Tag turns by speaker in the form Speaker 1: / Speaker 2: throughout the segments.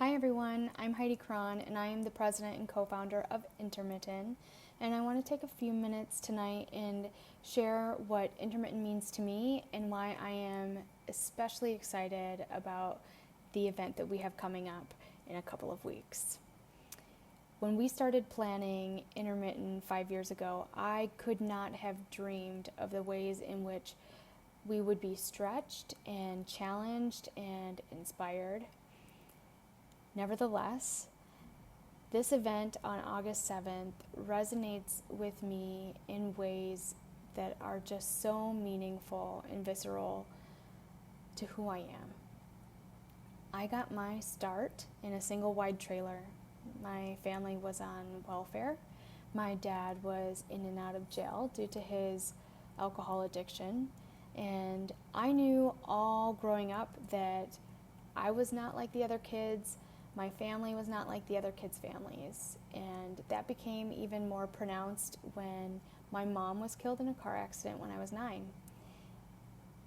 Speaker 1: Hi everyone, I'm Heidi Craun and I am the president and co-founder of Intermitten, and I want to take a few minutes tonight and share what Intermitten means to me and why I am especially excited about the event that we have coming up in a couple of weeks. When we started planning Intermitten 5 years ago, I could not have dreamed of the ways in which we would be stretched and challenged and inspired. Nevertheless, this event on August 7th resonates with me in ways that are just so meaningful and visceral to who I am. I got my start in a single wide trailer. My family was on welfare. My dad was in and out of jail due to his alcohol addiction. And I knew all growing up that I was not like the other kids. My family was not like the other kids' families, and that became even more pronounced when my mom was killed in a car accident when I was 9.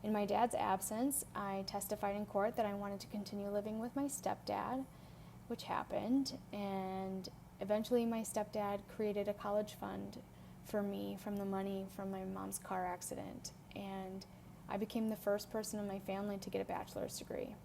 Speaker 1: In my dad's absence, I testified in court that I wanted to continue living with my stepdad, which happened, and eventually my stepdad created a college fund for me from the money from my mom's car accident, and I became the first person in my family to get a bachelor's degree.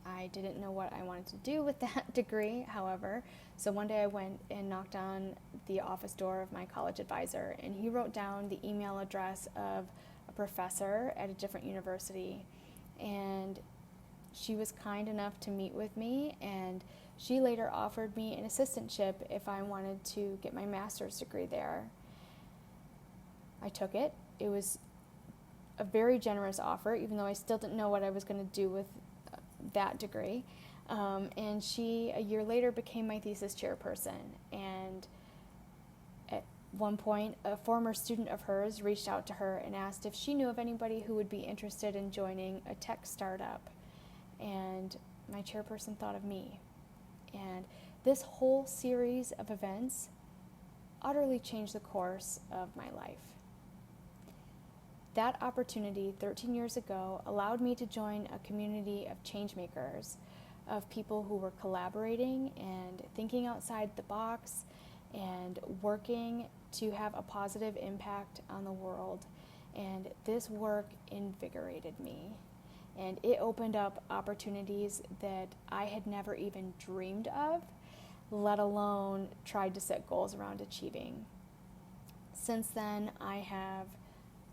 Speaker 1: I didn't know what I wanted to do with that degree, however, so one day I went and knocked on the office door of my college advisor, and he wrote down the email address of a professor at a different university, and she was kind enough to meet with me, and she later offered me an assistantship if I wanted to get my master's degree there. I took it. It was a very generous offer, even though I still didn't know what I was going to do with that degree, and she a year later became my thesis chairperson. And at one point a former student of hers reached out to her and asked if she knew of anybody who would be interested in joining a tech startup, and my chairperson thought of me. And this whole series of events utterly changed the course of my life. That opportunity 13 years ago allowed me to join a community of change makers, of people who were collaborating and thinking outside the box and working to have a positive impact on the world. And this work invigorated me, and it opened up opportunities that I had never even dreamed of, let alone tried to set goals around achieving. Since then, I have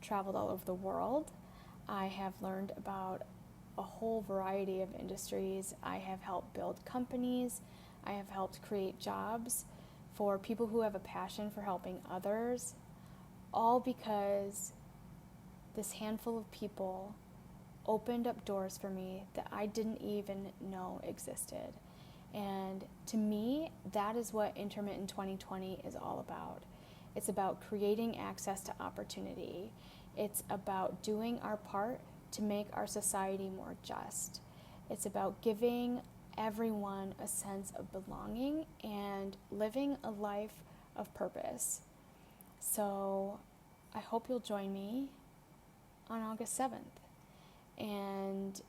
Speaker 1: traveled all over the world. I have learned about a whole variety of industries. I have helped build companies. I have helped create jobs for people who have a passion for helping others, all because this handful of people opened up doors for me that I didn't even know existed. And to me, that is what Intermitten 2020 is all about. It's about creating access to opportunity. It's about doing our part to make our society more just. It's about giving everyone a sense of belonging and living a life of purpose. So I hope you'll join me on August 7th, and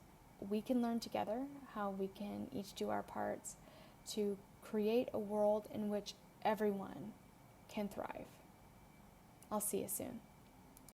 Speaker 1: we can learn together how we can each do our parts to create a world in which everyone can thrive. I'll see you soon.